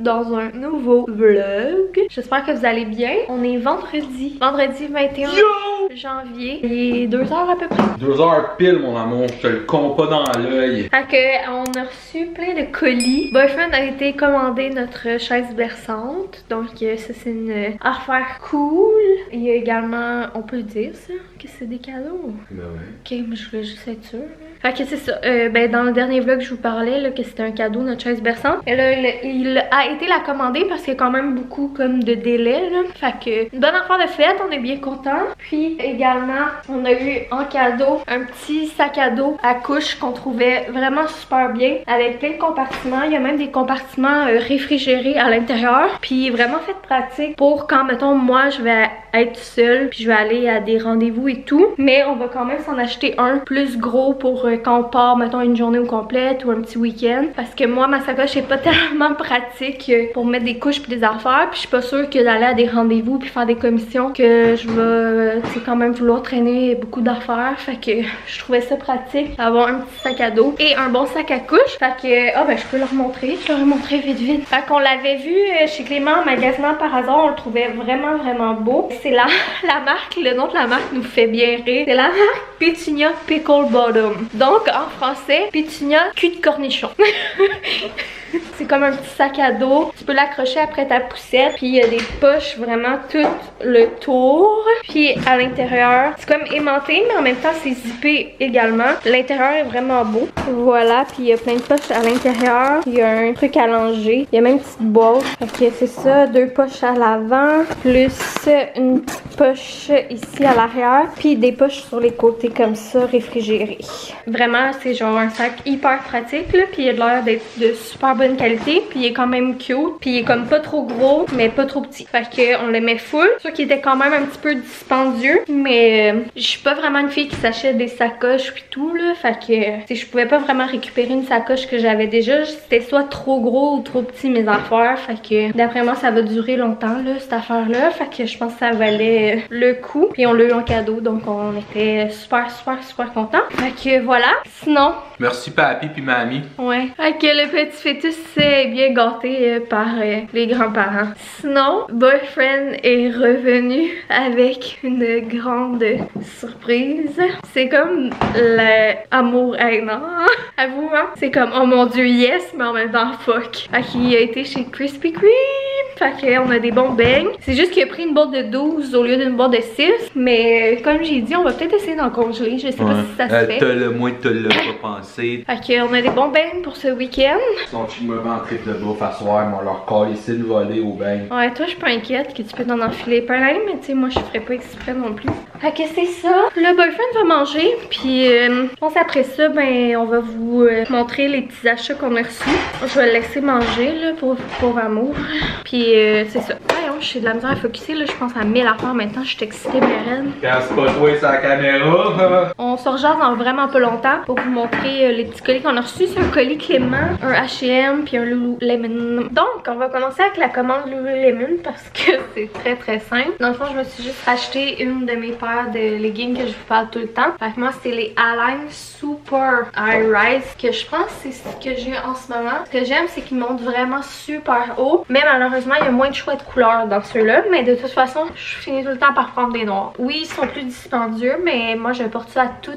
dans un nouveau vlog. J'espère que vous allez bien. On est vendredi 21 janvier. Il est 2h à peu près. 2h pile mon amour, je te le compte pas dans l'œil. Fait que on a reçu plein de colis. Boyfriend a été commandé notre chaise berçante. Donc ça c'est une affaire cool. Il y a également, on peut le dire ça, que c'est des cadeaux. Ben ouais. Ok, mais je voulais juste être sûre. Fait que c'est ça, ben dans le dernier vlog je vous parlais là, que c'était un cadeau, notre chaise berçante. Et là il a été la commander parce qu'il y a quand même beaucoup comme de délai là. Fait que une bonne affaire de fête, on est bien contents. Puis également on a eu en cadeau un petit sac à dos à couche qu'on trouvait vraiment super bien avec plein de compartiments. Il y a même des compartiments réfrigérés à l'intérieur. Puis vraiment fait pratique pour quand mettons moi je vais être seule puis je vais aller à des rendez-vous et tout. Mais on va quand même s'en acheter un plus gros pour quand on part mettons une journée au complète ou un petit week-end. Parce que moi ma sacoche est pas tellement pratique pour mettre des couches puis des affaires. Puis je suis pas sûre que d'aller à des rendez-vous puis faire des commissions que je vais quand même vouloir traîner beaucoup d'affaires. Fait que je trouvais ça pratique d'avoir un petit sac à dos et un bon sac à couche. Fait que ben je peux leur montrer. Je leur ai montré vite. Fait qu'on l'avait vu chez Clément en magasinant par hasard. On le trouvait vraiment beau. C'est la marque, le nom de la marque nous fait bien rire. C'est la marque Pétunia Pickle Bottom. Donc en français, Pétunia cul de cornichon. C'est comme un petit sac à dos. Tu peux l'accrocher après ta poussette. Puis il y a des poches vraiment tout le tour. Puis à l'intérieur, c'est comme aimanté, mais en même temps c'est zippé également. L'intérieur est vraiment beau. Voilà, puis il y a plein de poches à l'intérieur. Il y a un truc à langer. Il y a même une petite boîte. Fait que c'est ça, 2 poches à l'avant. Plus une petite poche ici à l'arrière. Puis des poches sur les côtés comme ça, réfrigérées. Vraiment, c'est genre un sac hyper pratique là. Puis il a l'air d'être de super bonne qualité, puis il est quand même cute, puis il est comme pas trop gros mais pas trop petit. Fait que on le met full. C'est sûr qu'il était quand même un petit peu dispendieux, mais je suis pas vraiment une fille qui s'achète des sacoches puis tout là. Fait que je pouvais pas vraiment récupérer une sacoche que j'avais déjà. C'était soit trop gros ou trop petit mes affaires. Fait que d'après moi ça va durer longtemps là cette affaire là. Fait que je pense que ça valait le coup. Puis on l'a eu en cadeau, donc on était super contents. Fait que voilà. Sinon. Merci papi puis mamie. Ouais. Fait que le petit fœtus c'est bien gâté par les grands-parents. Sinon, Boyfriend est revenu avec une grande surprise. C'est comme l'amour-haine. Avoue, hein? C'est comme, oh mon dieu, yes, mais en même temps, fuck. Fait qu'il a été chez Krispy Kreme. Fait qu'on a des bons beignes. C'est juste qu'il a pris une boîte de 12 au lieu d'une boîte de 6. Mais comme j'ai dit, on va peut-être essayer d'en congeler. Je sais pas si ça se fait. Le moins tu l'as pas pensé. Fait qu'on a des bons beignes pour ce week-end. Je me vends en trip de bouffe à soir, mais on leur colle ici de voler au bain. Ouais, toi, je suis pas inquiète que tu peux t'en enfiler plein, mais tu sais, moi, je ferais pas exprès non plus. Fait que c'est ça. Le Boyfriend va manger, puis je pense après ça, ben, on va vous montrer les petits achats qu'on a reçus. Je vais le laisser manger, là, pour amour. Puis c'est ça. Ouais, j'ai de la misère à focusser, là, je pense à 1000 affaires maintenant, je suis excitée, Mérène. Quand c'est pas toi, c'est la caméra. On se rejase dans vraiment pas longtemps pour vous montrer les petits colis qu'on a reçus. C'est un colis Clément, un H&M, puis un Lululemon. Donc, on va commencer avec la commande Lululemon parce que c'est très simple. Dans le fond, je me suis juste acheté une de mes paires de leggings que je vous parle tout le temps. Fait que moi, c'est les Align Super High Rise que je pense c'est ce que j'ai en ce moment. Ce que j'aime, c'est qu'ils montent vraiment super haut. Mais malheureusement, il y a moins de choix de couleurs dans ceux-là. Mais de toute façon, je finis tout le temps par prendre des noirs. Oui, ils sont plus dispendieux, mais moi, je porte ça tous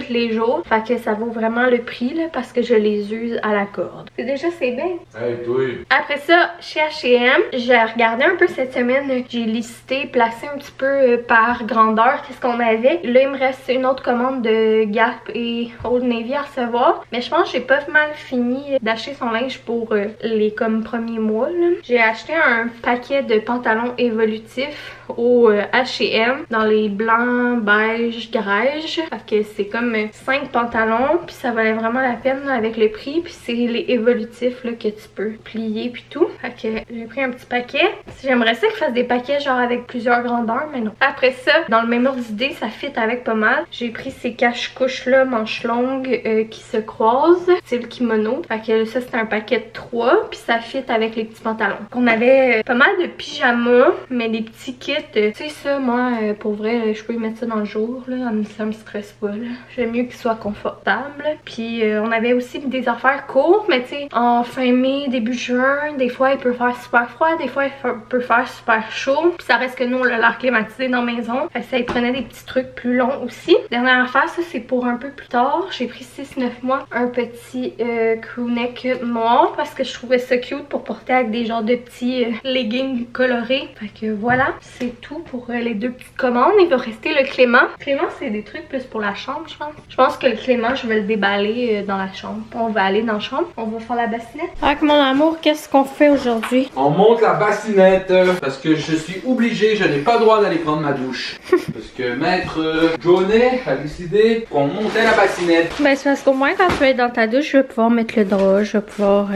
les jours. Fait que ça vaut vraiment le prix là, parce que je les use à la corde. C'est bien. Hey, toi. Après ça, chez H&M, j'ai regardé un peu cette semaine. J'ai listé, placé un petit peu par grandeur qu'est-ce qu'on avait. Là, il me reste une autre commande de Gap et Old Navy à recevoir. Mais je pense que j'ai pas mal fini d'acheter son linge pour les comme premiers mois. J'ai acheté un paquet de pantalons évolutifs au H&M dans les blancs, beige, grège. Fait que c'est comme 5 pantalons. Puis ça valait vraiment la peine là, avec le prix. Puis c'est les évolutifs là, que tu peux plier puis tout. Fait que j'ai pris un petit paquet. J'aimerais ça qu'ils fassent des paquets genre avec plusieurs grandeurs, mais non. Après ça, dans le même ordre d'idée, ça fit avec pas mal. J'ai pris ces cache-couches là, manches longues qui se croisent. C'est le kimono. Fait que ça c'est un paquet de 3. Puis ça fit avec les petits pantalons. On avait pas mal de pyjamas, mais des petits kits Tu sais ça, moi, pour vrai, je peux mettre ça dans le jour, là, ça me stresse pas, là. J'aime mieux qu'il soit confortable. Puis on avait aussi des affaires courtes, mais tu sais, en fin mai, début juin, des fois il peut faire super froid, des fois il peut faire super chaud. Puis ça reste que nous, on l'a l'air climatisé dans la maison. Ça, il prenait des petits trucs plus longs aussi. Dernière affaire, ça c'est pour un peu plus tard. J'ai pris 6-9 mois un petit crewneck noir parce que je trouvais ça cute pour porter avec des genres de petits leggings colorés. Fait que voilà, c'est tout pour les deux petites commandes. Il va rester le Clément. Clément, c'est des trucs plus pour la chambre, je pense. Je pense que le Clément, je vais le déballer dans la chambre. On va aller dans la chambre. On va faire la bassinette. Avec mon amour, qu'est-ce qu'on fait aujourd'hui? On monte la bassinette parce que je suis obligé, je n'ai pas le droit d'aller prendre ma douche. Parce que maître Jonet a décidé qu'on montait la bassinette. Ben c'est parce qu'au moins quand tu vas être dans ta douche, je vais pouvoir mettre le drap, je vais pouvoir...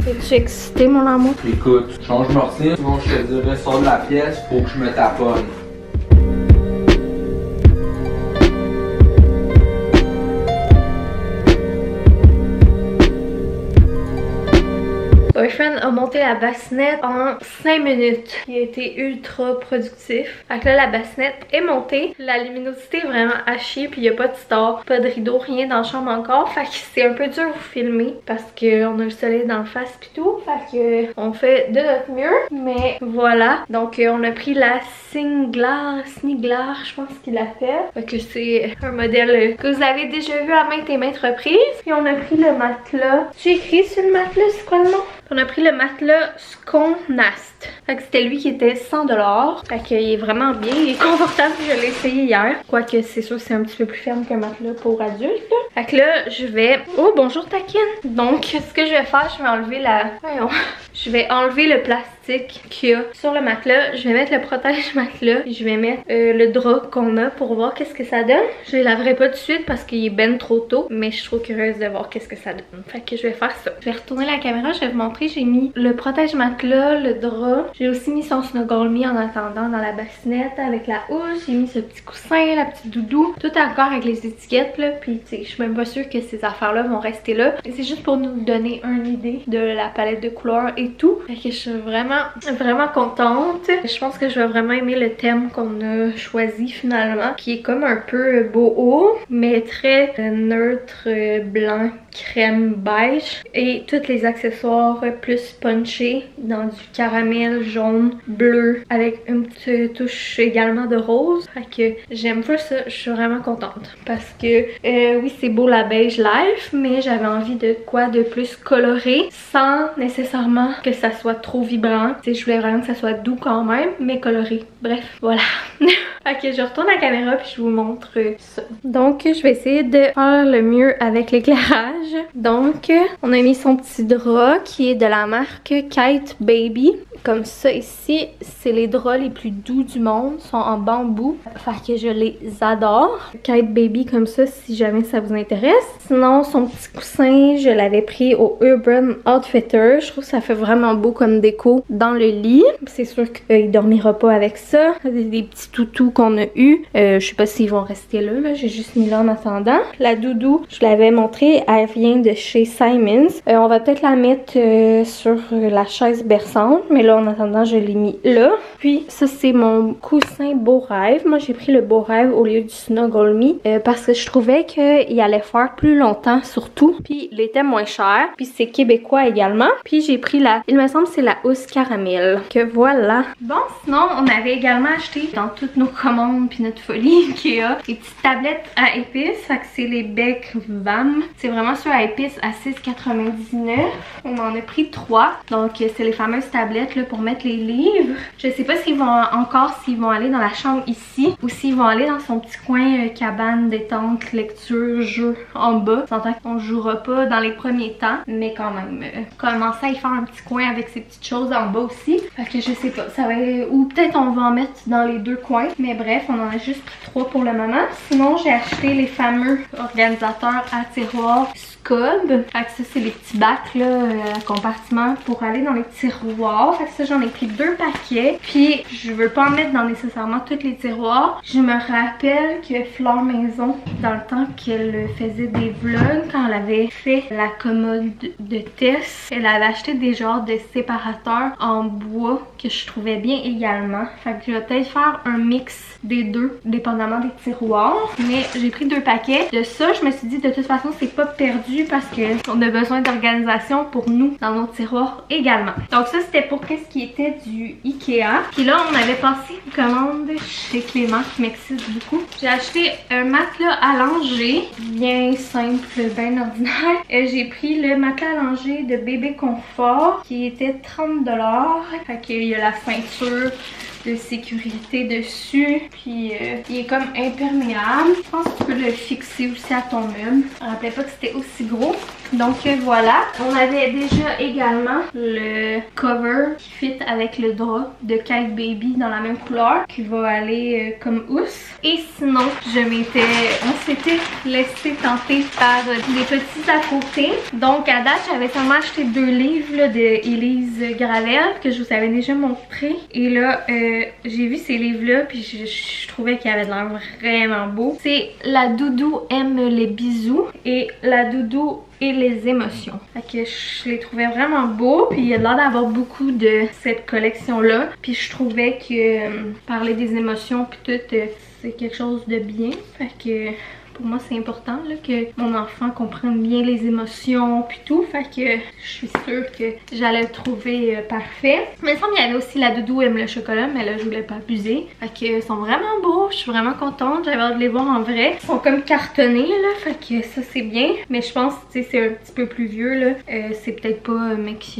Es-tu excité, mon amour? Écoute, change Martine, sinon je te dirais sors de la pièce pour que je me taponne. Boyfriend a monté la bassinette en 5 minutes. Il a été ultra productif. Fait que là, la bassinette est montée. La luminosité est vraiment à chier. Puis il n'y a pas de star, pas de rideau, rien dans la chambre encore. Fait que c'est un peu dur de vous filmer parce qu'on a le soleil dans le face pis tout. Fait que on fait de notre mieux. Mais voilà. Donc on a pris la Sniglar, je pense qu'il l'appelle. Fait que c'est un modèle que vous avez déjà vu à maintes et maintes reprises. Puis on a pris le matelas. Tu écris sur le matelas, c'est quoi le nom? On a pris le matelas Sconast. Fait que c'était lui qui était 100$. Fait qu'il est vraiment bien, il est confortable. Je l'ai essayé hier. Quoique c'est sûr c'est un petit peu plus ferme qu'un matelas pour adultes. Fait que là, je vais... Oh, bonjour Takin! Donc, ce que je vais faire, je vais enlever la... Voyons. Je vais enlever le plastique qu'il y a sur le matelas. Je vais mettre le protège-matelas. Et je vais mettre le drap qu'on a pour voir qu'est-ce que ça donne. Je les laverai pas tout de suite parce qu'il est ben trop tôt. Mais je suis trop curieuse de voir qu'est-ce que ça donne. Fait que je vais faire ça. Je vais retourner la caméra, je vais vous montrer. J'ai mis le protège-matelas, le drap. J'ai aussi mis son Snuggle Me en attendant dans la bassinette avec la housse. J'ai mis ce petit coussin, la petite doudou. Tout encore avec les étiquettes là. Puis tu sais, je suis même pas sûre que ces affaires-là vont rester là. C'est juste pour nous donner une idée de la palette de couleurs et tout. Fait que je suis vraiment contente. Je pense que je vais vraiment aimer le thème qu'on a choisi finalement. Qui est comme un peu boho, mais très neutre, blanc, crème beige. Et tous les accessoires plus punchés dans du caramel jaune, bleu, avec une petite touche également de rose. Fait que j'aime pas ça, je suis vraiment contente. Parce que oui, c'est beau la beige life, mais j'avais envie de quoi de plus coloré sans nécessairement que ça soit trop vibrant. Tu sais, je voulais vraiment que ça soit doux quand même, mais coloré. Bref, voilà. Ok, je retourne à la caméra puis je vous montre ça. Donc, je vais essayer de faire le mieux avec l'éclairage. Donc, on a mis son petit drap qui est de la marque Kite Baby. Comme ça ici, c'est les draps les plus doux du monde, ils sont en bambou. Fait que je les adore. Kite Baby comme ça si jamais ça vous intéresse. Sinon, son petit coussin, je l'avais pris au Urban Outfitters. Je trouve que ça fait vraiment beau comme déco dans le lit. C'est sûr qu'il dormira pas avec ça. Des petits toutous qu'on a eu. Je sais pas s'ils vont rester là. J'ai juste mis là en attendant. La doudou, je l'avais montrée, elle vient de chez Simons. On va peut-être la mettre sur la chaise berçante. Mais là, en attendant, je l'ai mis là. Puis ça, c'est mon coussin Beau Rêve. Moi, j'ai pris le Beau Rêve au lieu du Snuggle Me parce que je trouvais qu'il allait faire plus longtemps surtout. Puis il était moins cher. Puis c'est québécois également. Puis j'ai pris la... Il me semble que c'est la housse caramel. Que voilà. Bon, sinon, on avait également acheté dans toutes nos commandes puis notre folie Ikea des petites tablettes à épices. Fait que c'est les Beck VAM. C'est vraiment sur à épices à 6,99. On en a pris 3. Donc c'est les fameuses tablettes là, pour mettre les livres. Je sais pas s'ils vont s'ils vont aller dans la chambre ici ou s'ils vont aller dans son petit coin cabane, détente, lecture, jeu en bas. J'entends qu'on jouera pas dans les premiers temps, mais quand même commencer à y faire un petit coin avec ces petites choses en bas aussi. Fait que je sais pas, ça va ou peut-être on va en mettre dans les deux coins, mais bref, on en a juste pris 3 pour le moment. Sinon, j'ai acheté les fameux organisateurs à tiroirs cob. Fait que ça c'est les petits bacs là, compartiments pour aller dans les tiroirs. Fait que ça j'en ai pris 2 paquets. Puis je veux pas en mettre dans nécessairement tous les tiroirs. Je me rappelle que Fleur Maison, dans le temps qu'elle faisait des vlogs, quand elle avait fait la commode de Tess, elle avait acheté des genres de séparateurs en bois que je trouvais bien également. Fait que je vais peut-être faire un mix des deux, dépendamment des tiroirs. Mais j'ai pris 2 paquets. De ça, je me suis dit de toute façon c'est pas perdu parce qu'on a besoin d'organisation pour nous dans nos tiroirs également. Donc ça c'était pour qu'est-ce qui était du Ikea. Puis là on avait passé une commande chez Clément qui m'excite beaucoup. J'ai acheté un matelas allongé, bien simple, bien ordinaire. J'ai pris le matelas allongé de Bébé Confort qui était 30 $. Fait qu'il y a la ceinture de sécurité dessus, puis il est comme imperméable. Je pense que tu peux le fixer aussi à ton meuble. Je me rappelais pas que c'était aussi gros. Donc voilà, on avait déjà également le cover qui fit avec le drap de Kite Baby dans la même couleur qui va aller comme housse. Et sinon, on s'était laissé tenter par des petits à côté. Donc à date, j'avais seulement acheté 2 livres là, de Élise Gravel que je vous avais déjà montré. Et là, j'ai vu ces livres-là puis je trouvais qu'ils avaient l'air vraiment beaux. C'est La Doudou aime les bisous et La Doudou et les émotions. Fait que je les trouvais vraiment beaux, puis il y a l'air d'avoir beaucoup de cette collection-là. Puis je trouvais que parler des émotions puis tout, c'est quelque chose de bien. Fait que pour moi c'est important là, que mon enfant comprenne bien les émotions puis tout. Fait que je suis sûre que j'allais le trouver parfait. Mais il me semble qu'il y avait aussi La Doudou aime le chocolat, mais là je voulais pas abuser. Fait que ils sont vraiment beaux, je suis vraiment contente. J'avais hâte de les voir en vrai. Ils sont comme cartonnés là, fait que ça c'est bien. Mais je pense que c'est un petit peu plus vieux là. C'est peut-être pas, mec,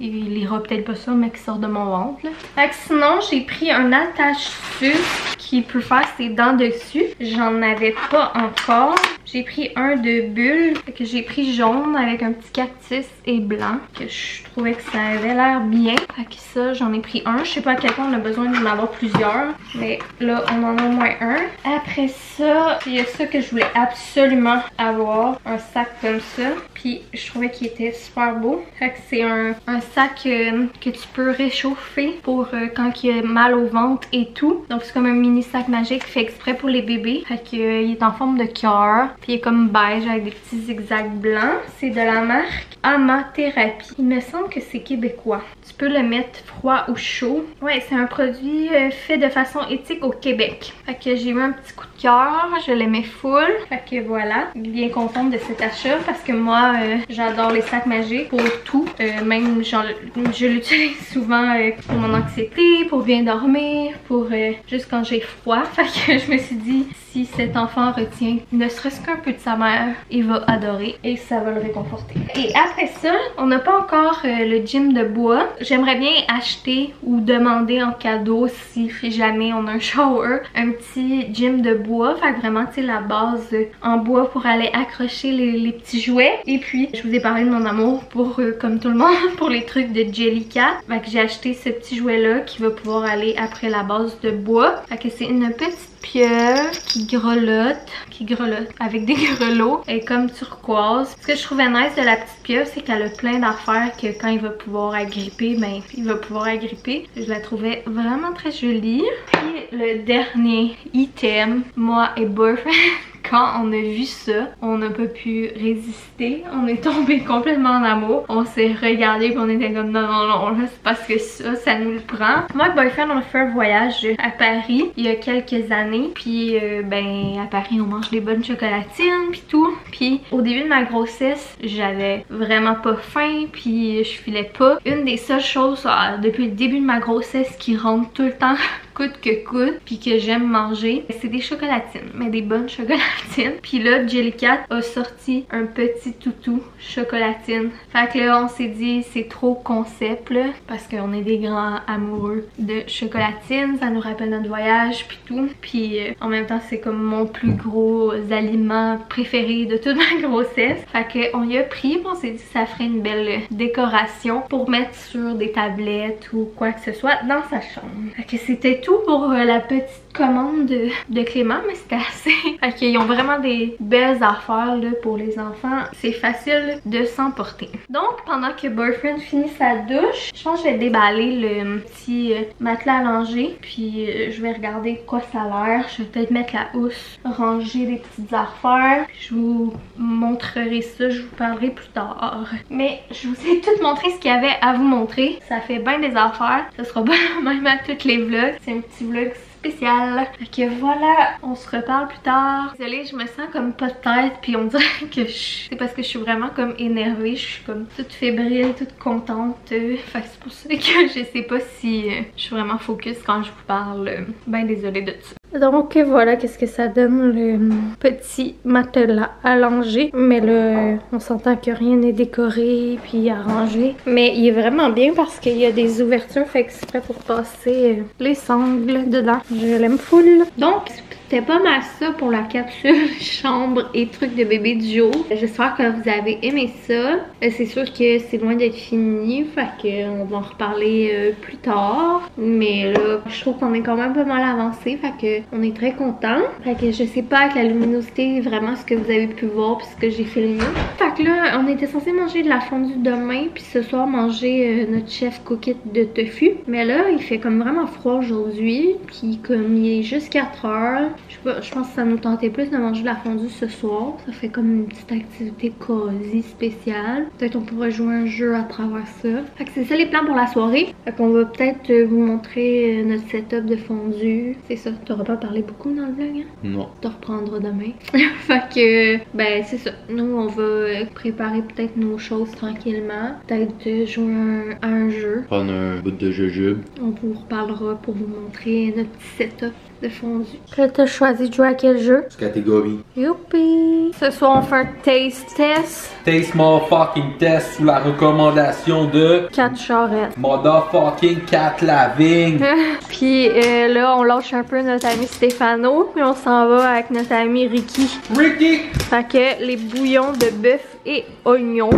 il lira peut-être pas ça, mais qui sort de mon ventre là. Fait que sinon j'ai pris un attache-sucre qui peut faire ses dents dessus. J'en avais pas encore. J'ai pris un de bulles, que j'ai pris jaune avec un petit cactus et blanc, que je trouvais que ça avait l'air bien. Fait que ça, j'en ai pris un. Je sais pas à quel point on a besoin d'en avoir plusieurs, mais là, on en a au moins un. Après ça, il y a ça que je voulais absolument avoir, un sac comme ça. Puis je trouvais qu'il était super beau. Fait que c'est un sac que tu peux réchauffer pour quand il y a mal au ventre et tout. Donc c'est comme un mini sac magique fait exprès pour les bébés. Fait qu'il est en forme de cœur. Puis il est comme beige avec des petits zigzags blancs. C'est de la marque Amathérapie. Il me semble que c'est québécois. Tu peux le mettre froid ou chaud. Ouais, c'est un produit fait de façon éthique au Québec. Fait que j'ai eu un petit coup de cœur. Je l'aimais full. Fait que voilà. Bien contente de cet achat parce que moi, j'adore les sacs magiques pour tout. Même genre, je l'utilise souvent pour mon anxiété, pour bien dormir, pour juste quand j'ai froid. Fait que je me suis dit, si cet enfant retient ne serait-ce qu'un peu de sa mère, il va adorer et ça va le réconforter. Et après ça, on n'a pas encore le gym de bois. J'aimerais bien acheter ou demander en cadeau, si jamais on a un shower, un petit gym de bois. Fait que vraiment, tu sais, la base en bois pour aller accrocher les petits jouets. Et puis, je vous ai parlé de mon amour pour, comme tout le monde, pour les trucs de Jellycat. Fait que j'ai acheté ce petit jouet-là qui va pouvoir aller après la base de bois. Fait que c'est une petite pieuvre qui grelotte avec des grelots. Elle est comme turquoise. Ce que je trouvais nice de la petite pieuvre, c'est qu'elle a plein d'affaires que quand il va pouvoir agripper, ben il va pouvoir agripper. Je la trouvais vraiment très jolie. Puis le dernier item, moi et Boyfriend, quand on a vu ça, on n'a pas pu résister. On est tombé complètement en amour. On s'est regardé et on était comme non, non, non, là, c'est parce que ça nous le prend. Moi et Boyfriend, on a fait un voyage à Paris il y a quelques années. Puis ben à Paris, on mange des bonnes chocolatines puis tout. Puis au début de ma grossesse, j'avais vraiment pas faim puis je filais pas. Une des seules choses depuis le début de ma grossesse qui rentre tout le temps coûte que coûte puis que j'aime manger, c'est des chocolatines, mais des bonnes chocolatines. Puis là, Jellycat a sorti un petit toutou chocolatine. Fait que là, on s'est dit c'est trop concept là, parce qu'on est des grands amoureux de chocolatine, ça nous rappelle notre voyage puis tout. Puis en même temps, c'est comme mon plus gros aliment préféré de toute ma grossesse. Fait que on y a pris, on s'est dit que ça ferait une belle décoration pour mettre sur des tablettes ou quoi que ce soit dans sa chambre. Fait que c'était tout pour la petite commande de Clément, mais c'était assez. Fait qu'ils ont vraiment des belles affaires là, pour les enfants. C'est facile de s'emporter. Donc, pendant que Boyfriend finit sa douche, je pense que je vais déballer le petit matelas allongé. Puis je vais regarder quoi ça a l'air. Je vais peut-être mettre la housse, ranger des petites affaires. Je vous montrerai ça, je vous parlerai plus tard. Mais je vous ai tout montré ce qu'il y avait à vous montrer. Ça fait bien des affaires. Ça sera pas même à tous les vlogs. C'est un petit vlog spécial. Fait que voilà, on se reparle plus tard. Désolée, je me sens comme pas de tête, puis on dirait que c'est parce que je suis vraiment comme énervée, je suis comme toute fébrile, toute contente. Fait que c'est pour ça que je sais pas si je suis vraiment focus quand je vous parle. Ben désolée de ça. Donc voilà qu'est-ce que ça donne le petit matelas allongé. Mais là, on s'entend que rien n'est décoré puis arrangé. Mais il est vraiment bien parce qu'il y a des ouvertures fait exprès pour passer les sangles dedans. Je l'aime full. Donc c'était pas mal ça pour la capsule chambre et trucs de bébé du jour. J'espère que vous avez aimé ça. C'est sûr que c'est loin d'être fini, fait qu'on va en reparler plus tard. Mais là, je trouve qu'on est quand même pas mal avancé, fait que on est très content. Fait que je sais pas avec la luminosité vraiment ce que vous avez pu voir puis ce que j'ai filmé. Fait que là, on était censé manger de la fondue demain puis ce soir manger notre chef cookite de tofu. Mais là, il fait comme vraiment froid aujourd'hui, puis comme il est juste 4 heures. Je pense que ça nous tentait plus de manger de la fondue ce soir. Ça fait comme une petite activité cosy spéciale. Peut-être on pourrait jouer un jeu à travers ça. Fait que c'est ça les plans pour la soirée. Fait qu'on va peut-être vous montrer notre setup de fondue. C'est ça. T'auras pas parlé beaucoup dans le vlog, hein? Non. Tu reprendras demain. Fait que, ben c'est ça. Nous, on va préparer peut-être nos choses tranquillement. Peut-être jouer à un jeu. Prendre un bout de jujube. On vous reparlera pour vous montrer notre petit setup de fondue. Là, t'as choisi de jouer à quel jeu? Catégorie. Youpi! Ce soir, on fait un taste test. Taste motherfucking test sous la recommandation de 4 charrettes. motherfucking Cat Laving. Puis là, on lâche un peu notre ami Stéphano. Puis on s'en va avec notre ami Ricky. Ricky! Fait que les bouillons de bœuf et oignons.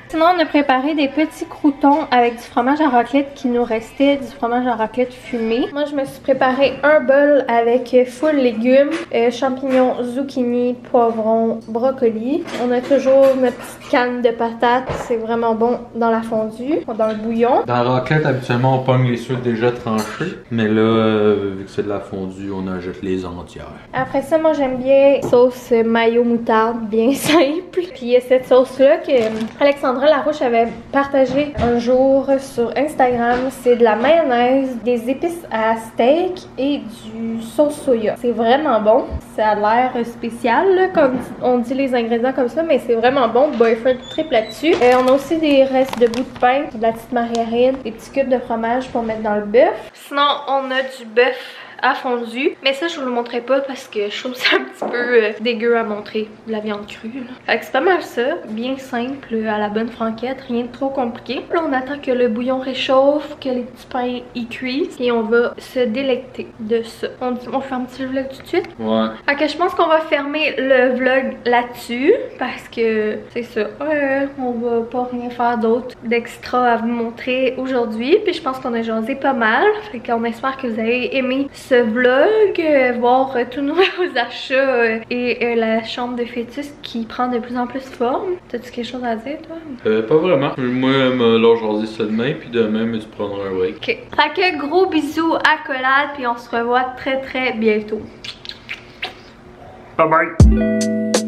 Sinon, on a préparé des petits croûtons avec du fromage à raclette qui nous restait, du fromage à raclette fumé. Moi, je me suis préparé un bol avec full légumes, champignons, zucchini, poivrons, brocoli. On a toujours notre petite canne de patates, c'est vraiment bon dans la fondue, dans le bouillon. Dans la raclette, habituellement, on pogne les sucres déjà tranchés. Mais là, vu que c'est de la fondue, on ajoute les entières. Après ça, moi, j'aime bien sauce mayo moutarde, bien simple. Puis il y a cette sauce-là que Alexandra Larouche avait partagé un jour sur Instagram. C'est de la mayonnaise, des épices à steak et du sauce soya. C'est vraiment bon. Ça a l'air spécial, là, comme on dit les ingrédients comme ça, mais c'est vraiment bon. Boyfriend triple là-dessus. On a aussi des restes de bout de pain, de la petite margarine, des petits cubes de fromage pour mettre dans le bœuf. Sinon, on a du bœuf à fondu, mais ça je vous le montrerai pas parce que je trouve ça un petit peu dégueu à montrer, de la viande crue là. Fait que c'est pas mal ça, bien simple à la bonne franquette, rien de trop compliqué. Là on attend que le bouillon réchauffe, que les petits pains y cuisent et on va se délecter de ça. On ferme-tu le vlog tout de suite? Ouais. Fait que je pense qu'on va fermer le vlog là-dessus parce que c'est ça, on va pas rien faire d'autre d'extra à vous montrer aujourd'hui. Puis je pense qu'on a jasé pas mal, fait qu'on espère que vous avez aimé ce vlog, voir tous nos achats et la chambre de fœtus qui prend de plus en plus forme. T'as-tu quelque chose à dire, toi? Pas vraiment. Moi, là, je ça demain, puis demain, mais tu prendras un break. Ok. Fait que gros bisous, accolades, puis on se revoit très très bientôt. Bye bye!